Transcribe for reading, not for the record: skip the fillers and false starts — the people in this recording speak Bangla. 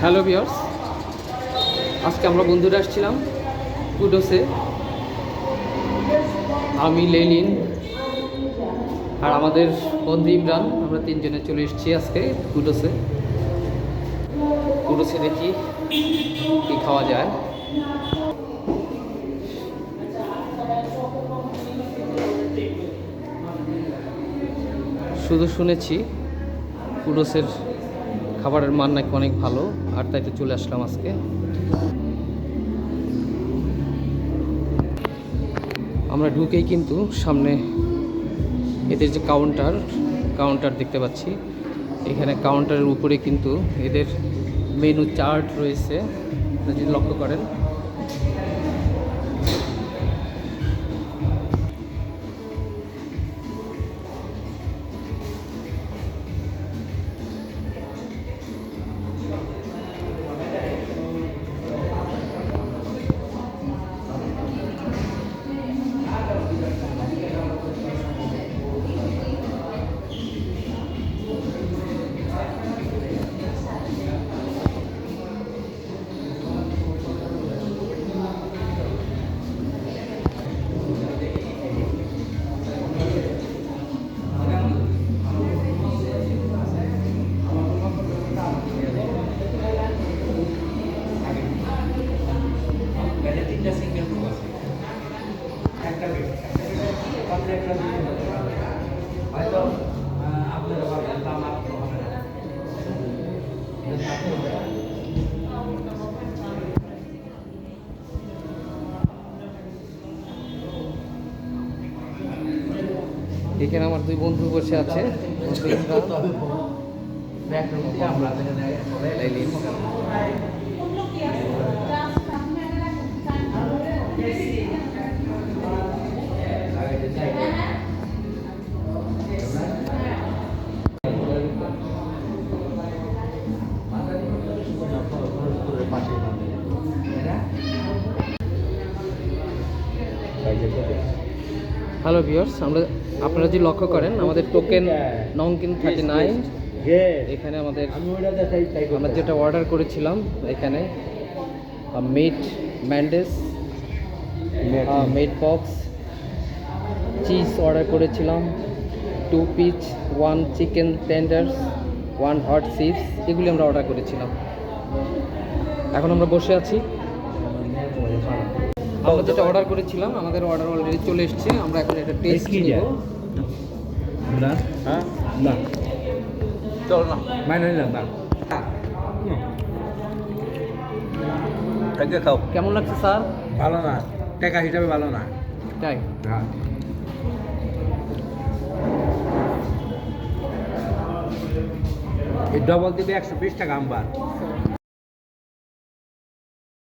হ্যালো ভিউয়ার্স, আজকে আমরা বন্ধুরা আসছিলাম কুডোসে। আমি লেনিন আর আমাদের বন্ধু ইমরান, আমরা তিনজনে চলে এসেছি আজকে কুডোসে। কুডোসে দেখি কী খাওয়া যায়। শুধু শুনেছি কুডোসের খাবারের মান নাকি অনেক ভালো, আর তাই তো চলে আসলাম আজকে। আমরা ঢুকেই কিন্তু সামনে এদের যে কাউন্টার দেখতে পাচ্ছি। এখানে কাউন্টারের উপরে কিন্তু এদের মেনু চার্ট রয়েছে, যদি লক্ষ্য করেন। এখানে আমার দুই বন্ধু বসে আছে। হ্যালো ভিউয়ার্স, আপনারা যদি লক্ষ্য করেন আমাদের টোকেন নং কিন্তু 39। এখানে আমরা যেটা অর্ডার করেছিলাম, এখানে মিট ম্যান্ডেস, মিট পক্স, চিজ অর্ডার করেছিলাম, 2 piece 1 chicken tenders, 1 hot chips, এগুলি আমরা অর্ডার করেছিলাম। এখন আমরা বসে আছি। আমরা যেটা অর্ডার করেছিলাম, আমাদের অর্ডার অলরেডি চলে এসেছে। আমরা এখন এটা টেস্ট নিব। না চল না মাইনে নিলাম না। খাও। কেমন লাগছে স্যার? ভালো না, টাকা হিসাবে ভালো না। তাই? হ্যাঁ। এই ডবল দিবে 120 টাকা আম্বার।